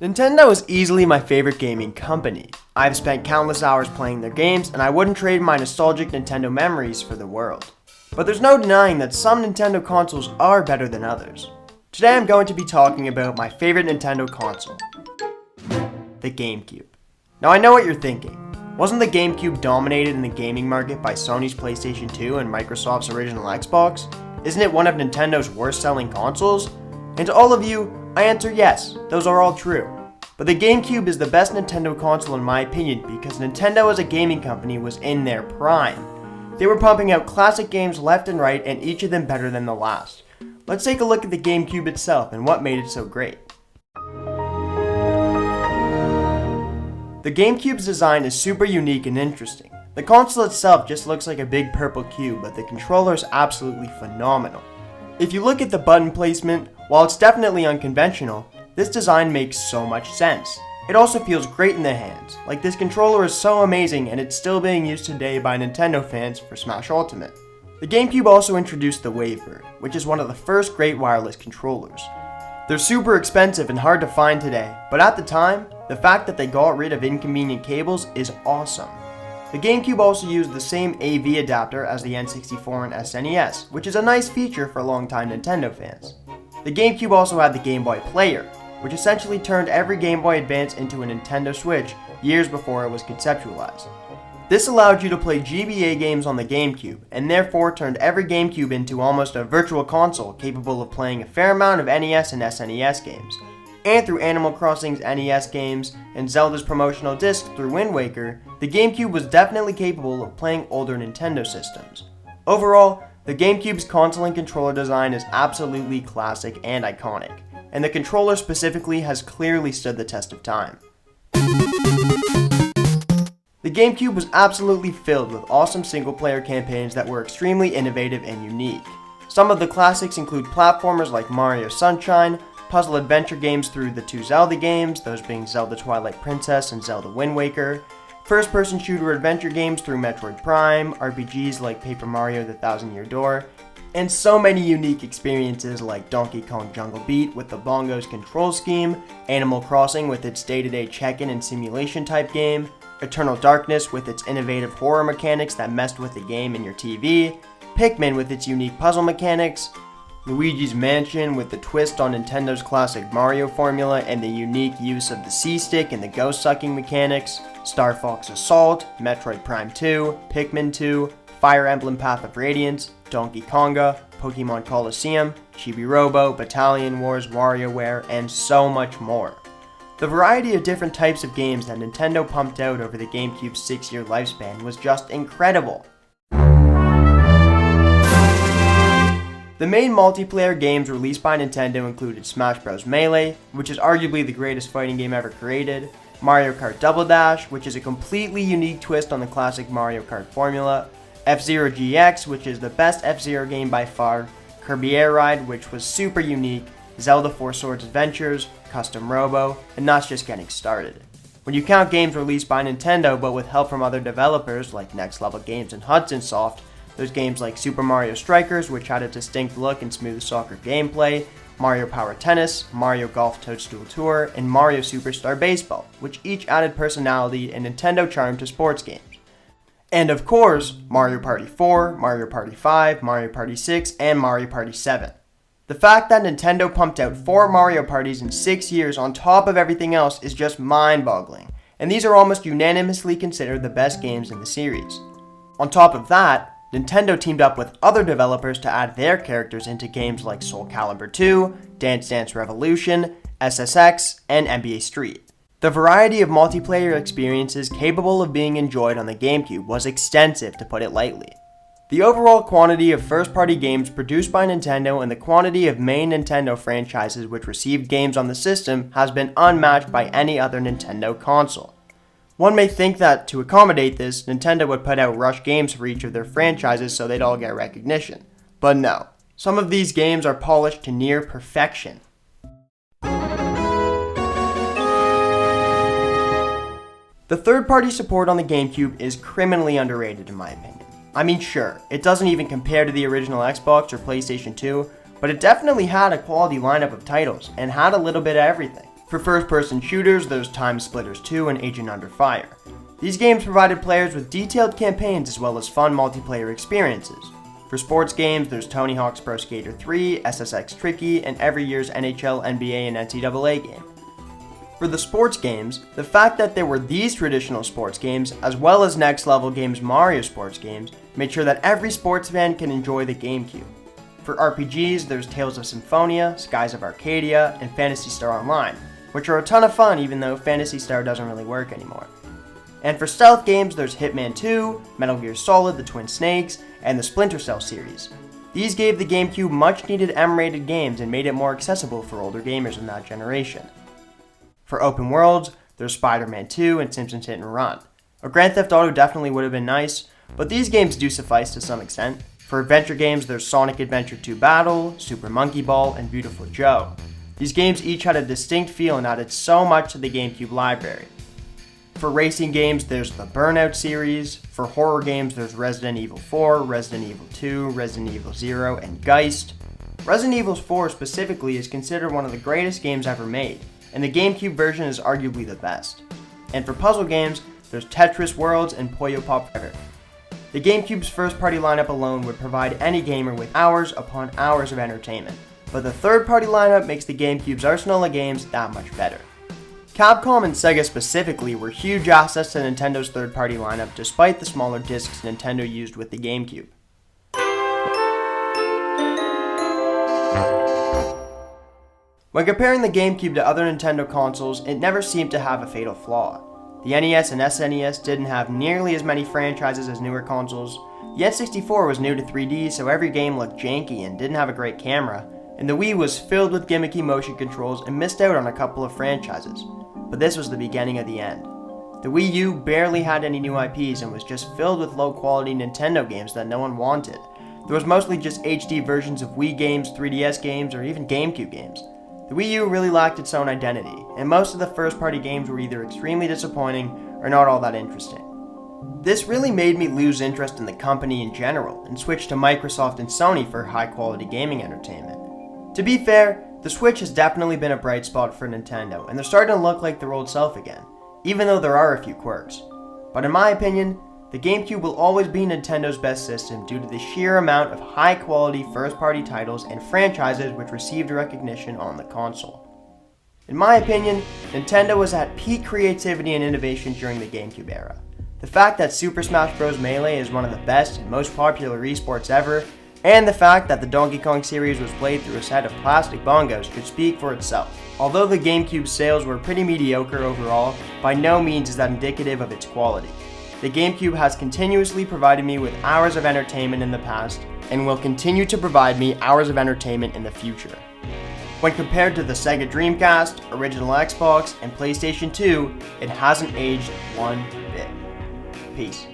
Nintendo is easily my favorite gaming company. I've spent countless hours playing their games, and I wouldn't trade my nostalgic Nintendo memories for the world. But there's no denying that some Nintendo consoles are better than others. Today I'm going to be talking about my favorite Nintendo console, the Gamecube. Now I know what you're thinking. Wasn't the Gamecube dominated in the gaming market by Sony's PlayStation 2 and Microsoft's original Xbox? Isn't it one of Nintendo's worst selling consoles? And to all of you, I answer yes, those are all true. But the Gamecube is the best Nintendo console in my opinion because Nintendo as a gaming company was in their prime. They were pumping out classic games left and right, and each of them better than the last. Let's take a look at the Gamecube itself and what made it so great. The Gamecube's design is super unique and interesting. The console itself just looks like a big purple cube, but the controller is absolutely phenomenal. If you look at the button placement, while it's definitely unconventional, this design makes so much sense. It also feels great in the hands, like this controller is so amazing and it's still being used today by Nintendo fans for Smash Ultimate. The Gamecube also introduced the Wavebird, which is one of the first great wireless controllers. They're super expensive and hard to find today, but at the time, the fact that they got rid of inconvenient cables is awesome. The Gamecube also used the same AV adapter as the N64 and SNES, which is a nice feature for longtime Nintendo fans. The Gamecube also had the Game Boy Player, which essentially turned every Game Boy Advance into a Nintendo Switch years before it was conceptualized. This allowed you to play GBA games on the Gamecube, and therefore turned every Gamecube into almost a virtual console capable of playing a fair amount of NES and SNES games. And through Animal Crossing's NES games and Zelda's promotional disc through Wind Waker, the Gamecube was definitely capable of playing older Nintendo systems. Overall, the Gamecube's console and controller design is absolutely classic and iconic, and the controller specifically has clearly stood the test of time. The Gamecube was absolutely filled with awesome single-player campaigns that were extremely innovative and unique. Some of the classics include platformers like Mario Sunshine, puzzle adventure games through the two Zelda games, those being Zelda Twilight Princess and Zelda Wind Waker, first-person shooter adventure games through Metroid Prime, RPGs like Paper Mario The Thousand Year Door, and so many unique experiences like Donkey Kong Jungle Beat with the bongos control scheme, Animal Crossing with its day-to-day check-in and simulation type game, Eternal Darkness with its innovative horror mechanics that messed with the game and your TV, Pikmin with its unique puzzle mechanics, Luigi's Mansion with the twist on Nintendo's classic Mario formula and the unique use of the C-Stick and the ghost-sucking mechanics, Star Fox Assault, Metroid Prime 2, Pikmin 2, Fire Emblem Path of Radiance, Donkey Konga, Pokemon Colosseum, Chibi-Robo, Battalion Wars, WarioWare, and so much more. The variety of different types of games that Nintendo pumped out over the Gamecube's 6-year lifespan was just incredible. The main multiplayer games released by Nintendo included Smash Bros. Melee, which is arguably the greatest fighting game ever created, Mario Kart Double Dash, which is a completely unique twist on the classic Mario Kart formula, F-Zero GX, which is the best F-Zero game by far, Kirby Air Ride, which was super unique, Zelda 4 Swords Adventures, Custom Robo, and that's just getting started. When you count games released by Nintendo but with help from other developers like Next Level Games and Hudson Soft, there's games like Super Mario Strikers, which had a distinct look and smooth soccer gameplay, Mario Power Tennis, Mario Golf Toadstool Tour, and Mario Superstar Baseball, which each added personality and Nintendo charm to sports games. And of course, Mario Party 4, Mario Party 5, Mario Party 6, and Mario Party 7. The fact that Nintendo pumped out 4 Mario Parties in 6 years on top of everything else is just mind-boggling, and these are almost unanimously considered the best games in the series. On top of that, Nintendo teamed up with other developers to add their characters into games like Soul Calibur 2, Dance Dance Revolution, SSX, and NBA Street. The variety of multiplayer experiences capable of being enjoyed on the Gamecube was extensive, to put it lightly. The overall quantity of first-party games produced by Nintendo and the quantity of main Nintendo franchises which received games on the system has been unmatched by any other Nintendo console. One may think that to accommodate this, Nintendo would put out rush games for each of their franchises so they'd all get recognition. But no, some of these games are polished to near perfection. The third-party support on the Gamecube is criminally underrated in my opinion. I mean sure, it doesn't even compare to the original Xbox or PlayStation 2, but it definitely had a quality lineup of titles and had a little bit of everything. For first-person shooters, there's Time Splitters 2 and Agent Under Fire. These games provided players with detailed campaigns as well as fun multiplayer experiences. For sports games, there's Tony Hawk's Pro Skater 3, SSX Tricky, and every year's NHL, NBA, and NCAA game. For the sports games, the fact that there were these traditional sports games, as well as Next Level Games' Mario sports games, made sure that every sports fan can enjoy the GameCube. For RPGs, there's Tales of Symphonia, Skies of Arcadia, and Phantasy Star Online, which are a ton of fun even though Phantasy Star doesn't really work anymore. And for stealth games, there's Hitman 2, Metal Gear Solid, The Twin Snakes, and the Splinter Cell series. These gave the GameCube much-needed M-rated games and made it more accessible for older gamers in that generation. For open worlds, there's Spider-Man 2 and Simpsons Hit and Run. A Grand Theft Auto definitely would have been nice, but these games do suffice to some extent. For adventure games, there's Sonic Adventure 2 Battle, Super Monkey Ball, and Beautiful Joe. These games each had a distinct feel and added so much to the GameCube library. For racing games, there's the Burnout series. For horror games, there's Resident Evil 4, Resident Evil 2, Resident Evil 0, and Geist. Resident Evil 4 specifically is considered one of the greatest games ever made, and the GameCube version is arguably the best. And for puzzle games, there's Tetris Worlds and Puyo Pop Forever. The GameCube's first-party lineup alone would provide any gamer with hours upon hours of entertainment, but the third-party lineup makes the GameCube's arsenal of games that much better. Capcom and Sega specifically were huge assets to Nintendo's third-party lineup despite the smaller discs Nintendo used with the GameCube. When comparing the GameCube to other Nintendo consoles, it never seemed to have a fatal flaw. The NES and SNES didn't have nearly as many franchises as newer consoles. The N64 was new to 3D, so every game looked janky and didn't have a great camera, and the Wii was filled with gimmicky motion controls and missed out on a couple of franchises. But this was the beginning of the end. The Wii U barely had any new IPs and was just filled with low-quality Nintendo games that no one wanted. There was mostly just HD versions of Wii games, 3DS games, or even GameCube games. The Wii U really lacked its own identity, and most of the first-party games were either extremely disappointing or not all that interesting. This really made me lose interest in the company in general, and switch to Microsoft and Sony for high-quality gaming entertainment. To be fair, the Switch has definitely been a bright spot for Nintendo, and they're starting to look like their old self again, even though there are a few quirks. But in my opinion, the GameCube will always be Nintendo's best system due to the sheer amount of high-quality first-party titles and franchises which received recognition on the console. In my opinion, Nintendo was at peak creativity and innovation during the GameCube era. The fact that Super Smash Bros. Melee is one of the best and most popular esports ever, and the fact that the Donkey Kong series was played through a set of plastic bongos should speak for itself. Although the GameCube's sales were pretty mediocre overall, by no means is that indicative of its quality. The GameCube has continuously provided me with hours of entertainment in the past, and will continue to provide me hours of entertainment in the future. When compared to the Sega Dreamcast, original Xbox, and PlayStation 2, it hasn't aged one bit. Peace.